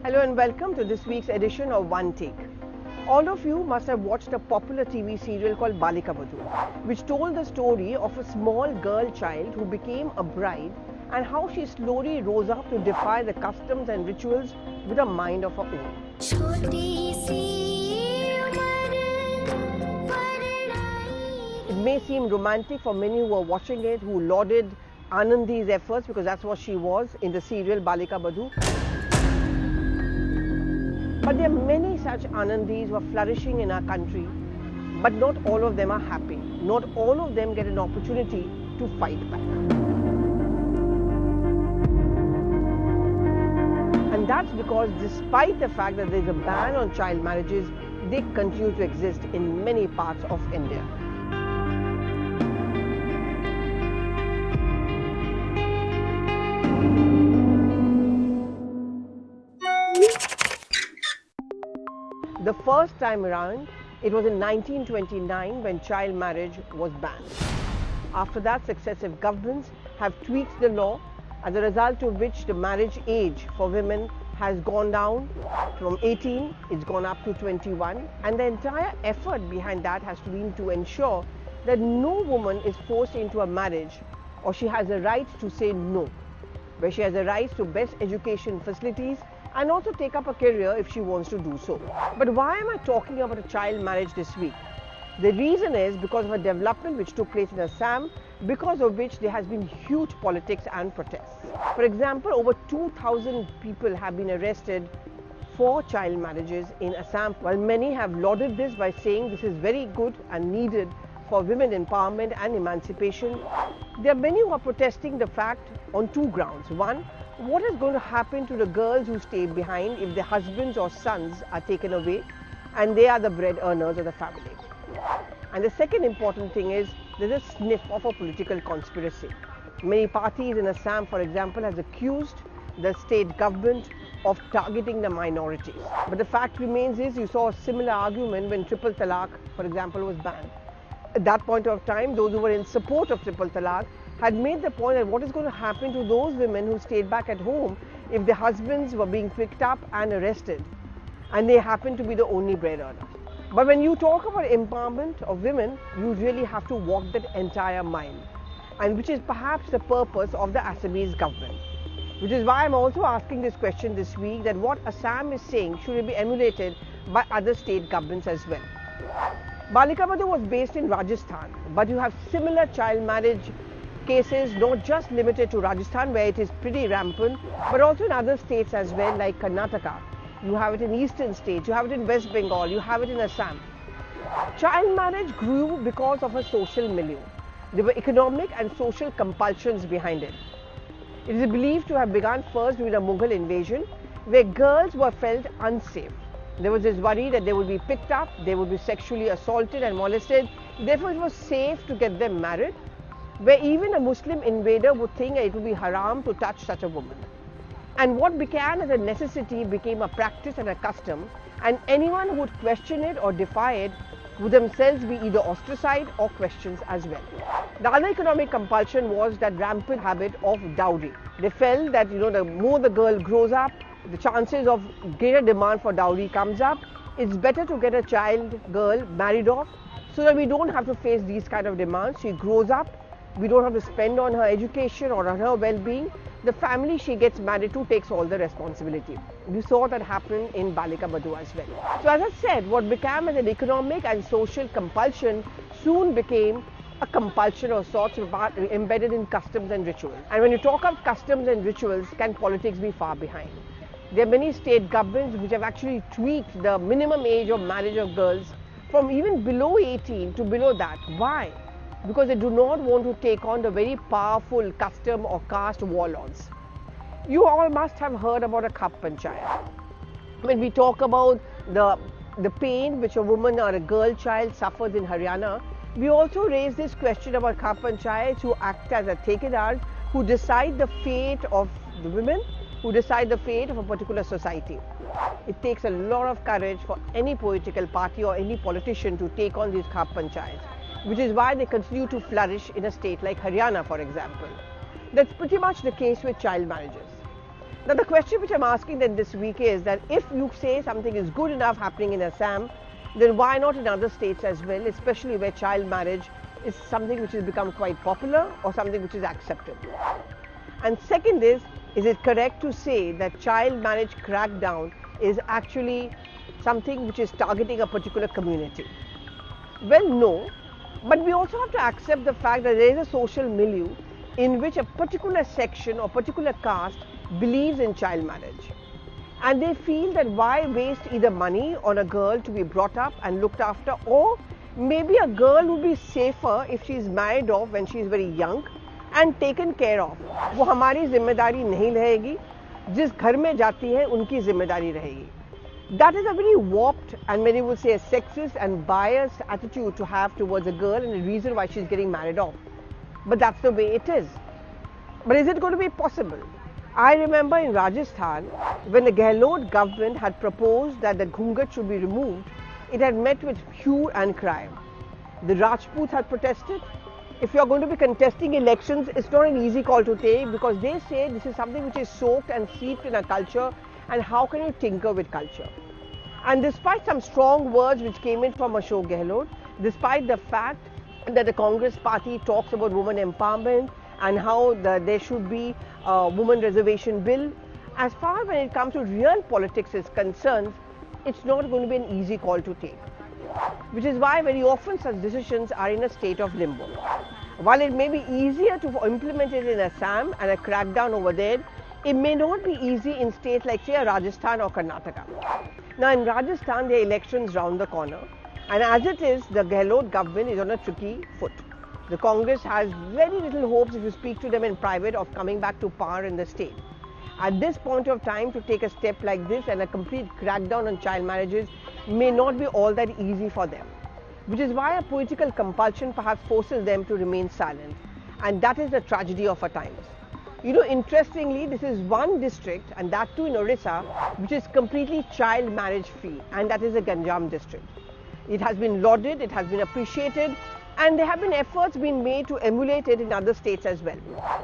Hello and welcome to this week's edition of One Take. All of you must have watched a popular TV serial called Balika Vadhu, which told the story of a small girl child who became a bride and how she slowly rose up to defy the customs and rituals with a mind of her own. It may seem romantic for many who are watching it, who lauded Anandi's efforts, because that's what she was in the serial Balika Vadhu. But there are many such Anandis who are flourishing in our country, but not all of them are happy. Not all of them get an opportunity to fight back. And that's because despite the fact that there is a ban on child marriages, they continue to exist in many parts of India. The first time around, it was in 1929 when child marriage was banned. After that, successive governments have tweaked the law, as a result of which the marriage age for women has gone down from 18, it's gone up to 21, and the entire effort behind that has been to ensure that no woman is forced into a marriage, or she has a right to say no, where she has a right to best education facilities and also take up a career if she wants to do so. But why am I talking about a child marriage this week? The reason is because of a development which took place in Assam, because of which there has been huge politics and protests. For example, over 2,000 people have been arrested for child marriages in Assam, while many have lauded this by saying this is very good and needed for women empowerment and emancipation. There are many who are protesting the fact on two grounds. One, what is going to happen to the girls who stay behind if their husbands or sons are taken away and they are the bread earners of the family? And the second important thing is there's a sniff of a political conspiracy. Many parties in Assam, for example, has accused the state government of targeting the minorities. But the fact remains is you saw a similar argument when triple talaq, for example, was banned. At that point of time, those who were in support of triple talaq had made the point that what is going to happen to those women who stayed back at home if their husbands were being picked up and arrested and they happen to be the only bread earners. But when you talk about empowerment of women, you really have to walk that entire mile, and which is perhaps the purpose of the Assamese government. Which is why I'm also asking this question this week, that what Assam is saying should it be emulated by other state governments as well. Balika Vadhu was based in Rajasthan, but you have similar child marriage cases not just limited to Rajasthan, where it is pretty rampant, but also in other states as well, like Karnataka. You have it in eastern states, you have it in West Bengal, you have it in Assam. Child marriage grew because of a social milieu. There were economic and social compulsions behind it. It is believed to have begun first during the Mughal invasion, where girls were felt unsafe. There was this worry that they would be picked up, they would be sexually assaulted and molested. Therefore, it was safe to get them married, where even a Muslim invader would think that it would be haram to touch such a woman. And what began as a necessity became a practice and a custom, and anyone who would question it or defy it would themselves be either ostracized or questioned as well. The other economic compulsion was that rampant habit of dowry. They felt that the more the girl grows up, the chances of greater demand for dowry comes up. It's better to get a child girl married off so that we don't have to face these kind of demands. She grows up, we don't have to spend on her education or on her well-being. The family she gets married to takes all the responsibility. We saw that happen in Balika Vadhu as well. So as I said, what began as an economic and social compulsion soon became a compulsion of sorts embedded in customs and rituals. And when you talk of customs and rituals, can politics be far behind? There are many state governments which have actually tweaked the minimum age of marriage of girls from even below 18 to below that. Why? Because they do not want to take on the very powerful custom or caste warlords. You all must have heard about a Khap Panchayat. When we talk about the pain which a woman or a girl child suffers in Haryana, we also raise this question about Khap Panchayats who act as a thekadars, who decide the fate of the women, who decide the fate of a particular society. It takes a lot of courage for any political party or any politician to take on these Khap Panchayats, which is why they continue to flourish in a state like Haryana, for example. That's pretty much the case with child marriages. Now the question which I'm asking then this week is that if you say something is good enough happening in Assam, then why not in other states as well, especially where child marriage is something which has become quite popular or something which is accepted. And second is it correct to say that child marriage crackdown is actually something which is targeting a particular community? Well, no, but we also have to accept the fact that there is a social milieu in which a particular section or particular caste believes in child marriage. And they feel that why waste either money on a girl to be brought up and looked after, or maybe a girl would be safer if she is married off when she is very young and taken care of. वो हमारी जिम्मेदारी नहीं रहेगी, जिस घर में जाती है उनकी जिम्मेदारी रहेगी. That is a very warped and many would say a sexist and biased attitude to have towards a girl and the reason why she is getting married off. But that's the way it is. But is it going to be possible? I remember in Rajasthan, when the Gehlot government had proposed that the Ghungat should be removed, it had met with hue and cry. The Rajputs had protested. If you are going to be contesting elections, it's not an easy call to take because they say this is something which is soaked and seeped in our culture, and how can you tinker with culture? And despite some strong words which came in from Ashok Gehlot, despite the fact that the Congress party talks about women empowerment and how there should be a women reservation bill, as far when it comes to real politics is concerned, it's not going to be an easy call to take. Which is why very often such decisions are in a state of limbo. While it may be easier to implement it in Assam and a crackdown over there, it may not be easy in states like say Rajasthan or Karnataka. Now in Rajasthan there are elections round the corner, and as it is, the Gehlot government is on a tricky foot. The Congress has very little hopes, if you speak to them in private, of coming back to power in the state. At this point of time, to take a step like this and a complete crackdown on child marriages may not be all that easy for them, which is why a political compulsion perhaps forces them to remain silent, and that is the tragedy of our times. You know, interestingly, this is one district, and that too in Orissa, which is completely child marriage free, and that is the Ganjam district. It has been lauded, it has been appreciated, and there have been efforts being made to emulate it in other states as well.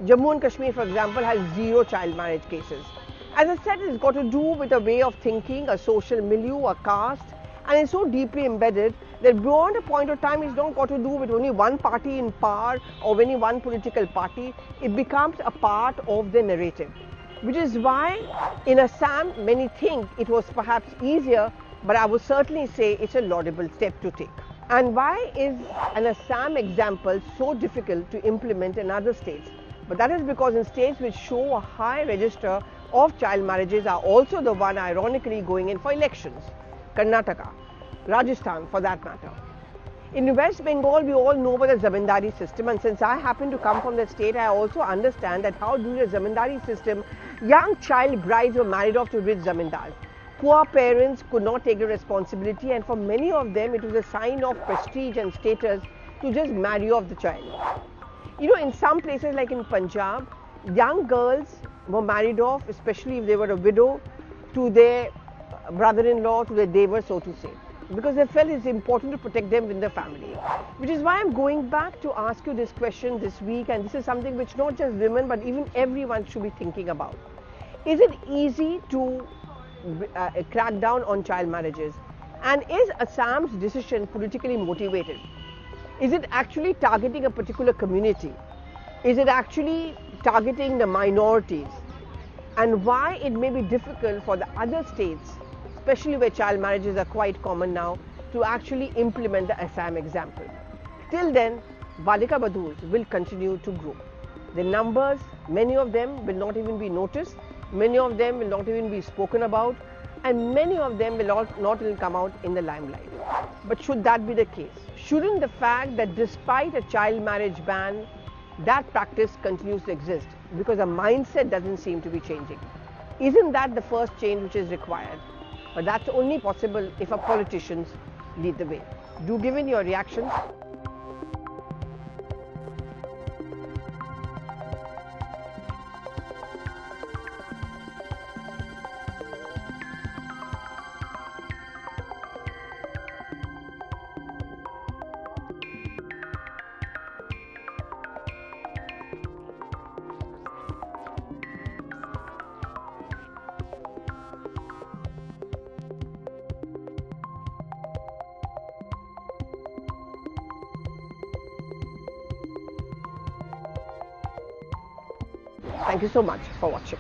Jammu and Kashmir, for example, has 0 child marriage cases. As I said, it's got to do with a way of thinking, a social milieu, a caste, and it's so deeply embedded that beyond a point of time, it's not got to do with only one party in power or any one political party. It becomes a part of the narrative, which is why in Assam, many think it was perhaps easier, but I would certainly say it's a laudable step to take. And why is an Assam example so difficult to implement in other states? But that is because in states which show a high register of child marriages are also the one ironically going in for elections. Karnataka, Rajasthan for that matter. In West Bengal, we all know about the zamindari system, and since I happen to come from that state, I also understand that how during the zamindari system, young child brides were married off to rich zamindars. Poor parents could not take the responsibility, and for many of them it was a sign of prestige and status to just marry off the child. You know, in some places like in Punjab, young girls were married off, especially if they were a widow, to their brother-in-law, to their devar, so to say, because they felt it's important to protect them in the family. Which is why I'm going back to ask you this question this week, and this is something which not just women but even everyone should be thinking about. Is it easy to crack down on child marriages, and is Assam's decision politically motivated? Is it actually targeting a particular community? Is it actually targeting the minorities? And why it may be difficult for the other states, especially where child marriages are quite common now, to actually implement the Assam example. Till then, Balika Badhus will continue to grow. The numbers, many of them will not even be noticed, many of them will not even be spoken about, and many of them will not even come out in the limelight. But should that be the case? Shouldn't the fact that despite a child marriage ban, that practice continues to exist because a mindset doesn't seem to be changing? Isn't that the first change which is required? But that's only possible if our politicians lead the way. Do give in your reactions. Thank you so much for watching.